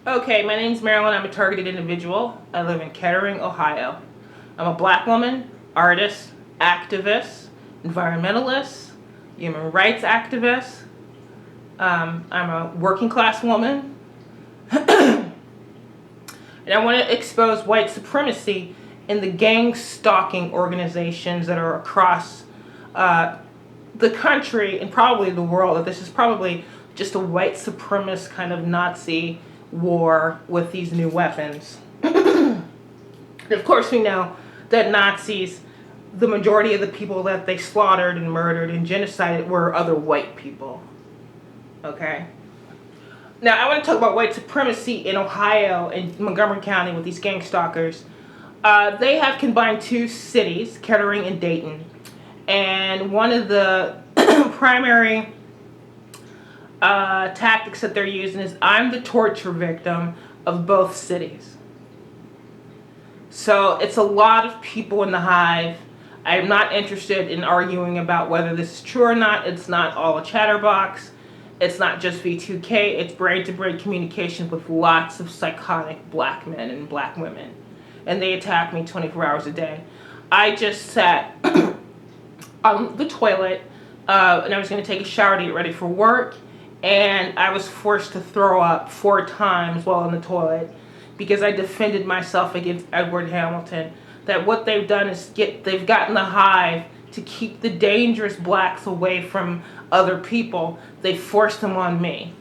Okay, my name's Marilyn. I'm a targeted individual. I live in Kettering, Ohio. I'm a black woman, artist, activist, environmentalist, human rights activist. I'm a working class woman. And I want to expose white supremacy in the gang stalking organizations that are across the country and probably the world. That this is probably just a white supremacist kind of Nazi war with these new weapons. Of course, we know that Nazis, the majority of the people that they slaughtered and murdered and genocided were other white people. Okay? Now, I want to talk about white supremacy in Ohio and Montgomery County with these gang stalkers. They have combined two cities, Kettering and Dayton. And one of the primary tactics that they're using is I'm the torture victim of both cities. So it's a lot of people in the hive. I'm not interested in arguing about whether this is true or not. It's not all a chatterbox. It's not just V2K. It's brain-to-brain communication with lots of psychotic black men and black women. And they attack me 24 hours a day. I just sat on the toilet and I was going to take a shower to get ready for work. And I was forced to throw up 4 times while in the toilet because I defended myself against Edward Hamilton. That what they've done is they've gotten the hive to keep the dangerous blacks away from other people. They forced them on me.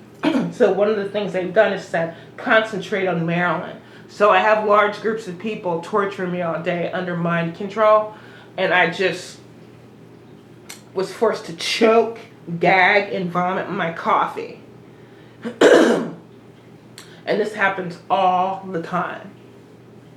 So one of the things they've done is said, concentrate on Maryland. So I have large groups of people torturing me all day under mind control. And I just was forced to choke, gag, and vomit my coffee. And this happens all the time.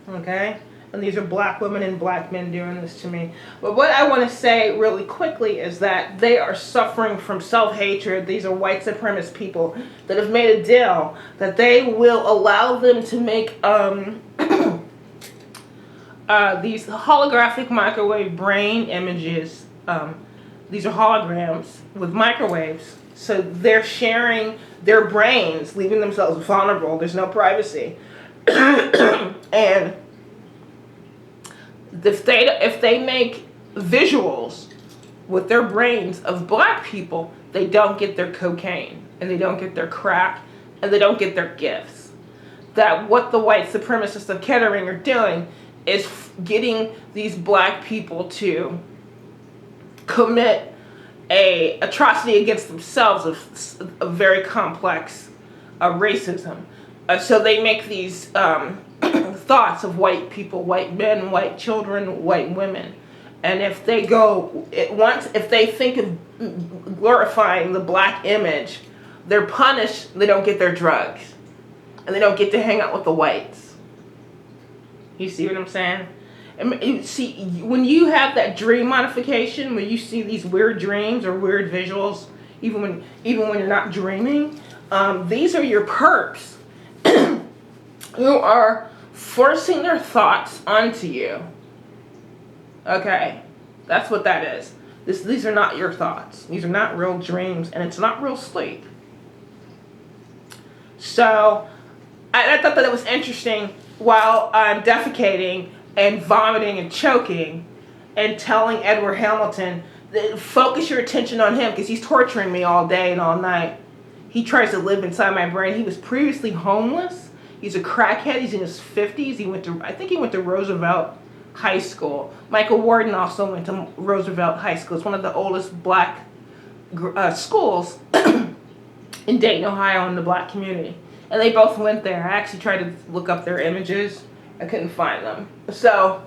Okay? And these are black women and black men doing this to me. But what I want to say really quickly is that they are suffering from self-hatred. These are white supremacist people that have made a deal that they will allow them to make these holographic microwave brain images. These are holograms with microwaves. So they're sharing their brains, leaving themselves vulnerable. There's no privacy. And if they make visuals with their brains of black people, they don't get their cocaine, and they don't get their crack, and they don't get their gifts. That what the white supremacists of Kettering are doing is getting these black people to commit a atrocity against themselves of very complex racism. So they make these thoughts of white people, white men, white children, white women. And if they if they think of glorifying the black image, they're punished, they don't get their drugs. And they don't get to hang out with the whites. You see what I'm saying? And you see, when you have that dream modification, when you see these weird dreams or weird visuals, even when you're not dreaming, these are your perps who are forcing their thoughts onto you. Okay, that's what that is. These are not your thoughts. These are not real dreams, and it's not real sleep. So I thought that it was interesting while I'm defecating and vomiting and choking and telling Edward Hamilton, focus your attention on him because he's torturing me all day and all night. He tries to live inside my brain. He was previously homeless. He's a crackhead. He's in his 50s. I think he went to Roosevelt High School. Michael Warden also went to Roosevelt High School. It's one of the oldest black schools in Dayton, Ohio, in the black community. And they both went there. I actually tried to look up their images. I couldn't find them. So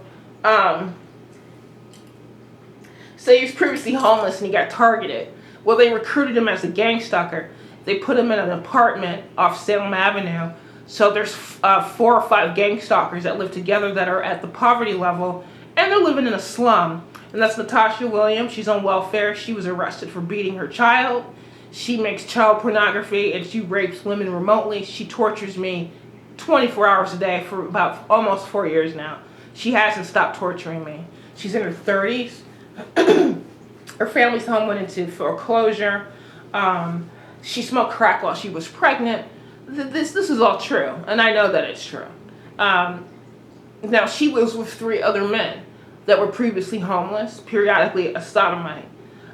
he was previously homeless and he got targeted. Well, they recruited him as a gang stalker. They put him in an apartment off Salem Avenue. So there's 4 or 5 gang stalkers that live together that are at the poverty level, and they're living in a slum. And that's Natasha Williams. She's on welfare. She was arrested for beating her child. She makes child pornography, and she rapes women remotely. She tortures me 24 hours a day for about almost 4 years now. She hasn't stopped torturing me. She's in her 30s. Her family's home went into foreclosure. She smoked crack while she was pregnant. this is all true, and I know that it's true. Now, she was with 3 other men that were previously homeless, periodically a sodomite.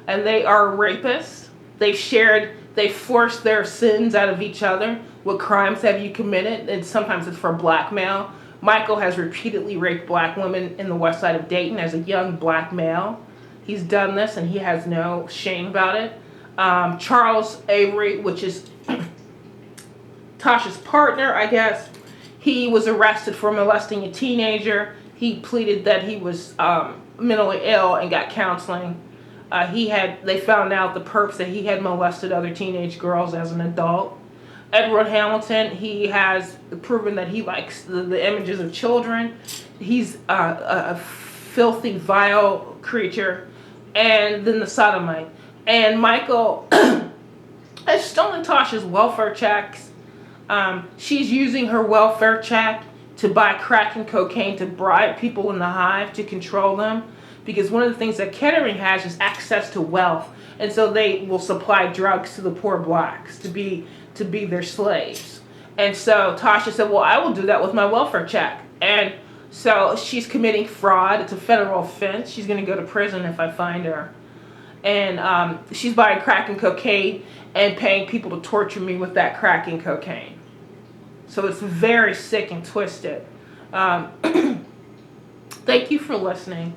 And they are rapists. They forced their sins out of each other. What crimes have you committed? And sometimes it's for blackmail. Michael has repeatedly raped black women in the west side of Dayton as a young black male. He's done this and he has no shame about it. Charles Avery, which is Tasha's partner, I guess, he was arrested for molesting a teenager. He pleaded that he was mentally ill and got counseling. They found out the perps that he had molested other teenage girls as an adult. Edward Hamilton, he has proven that he likes the images of children. He's a filthy, vile creature. And then the sodomite. And Michael has stolen Tasha's welfare checks. She's using her welfare check to buy crack and cocaine to bribe people in the hive to control them. Because one of the things that Kettering has is access to wealth. And so they will supply drugs to the poor blacks to be their slaves. And so Tasha said, well, I will do that with my welfare check. And so she's committing fraud. It's a federal offense. She's going to go to prison if I find her. And she's buying crack and cocaine and paying people to torture me with that crack and cocaine. So it's very sick and twisted. Thank you for listening.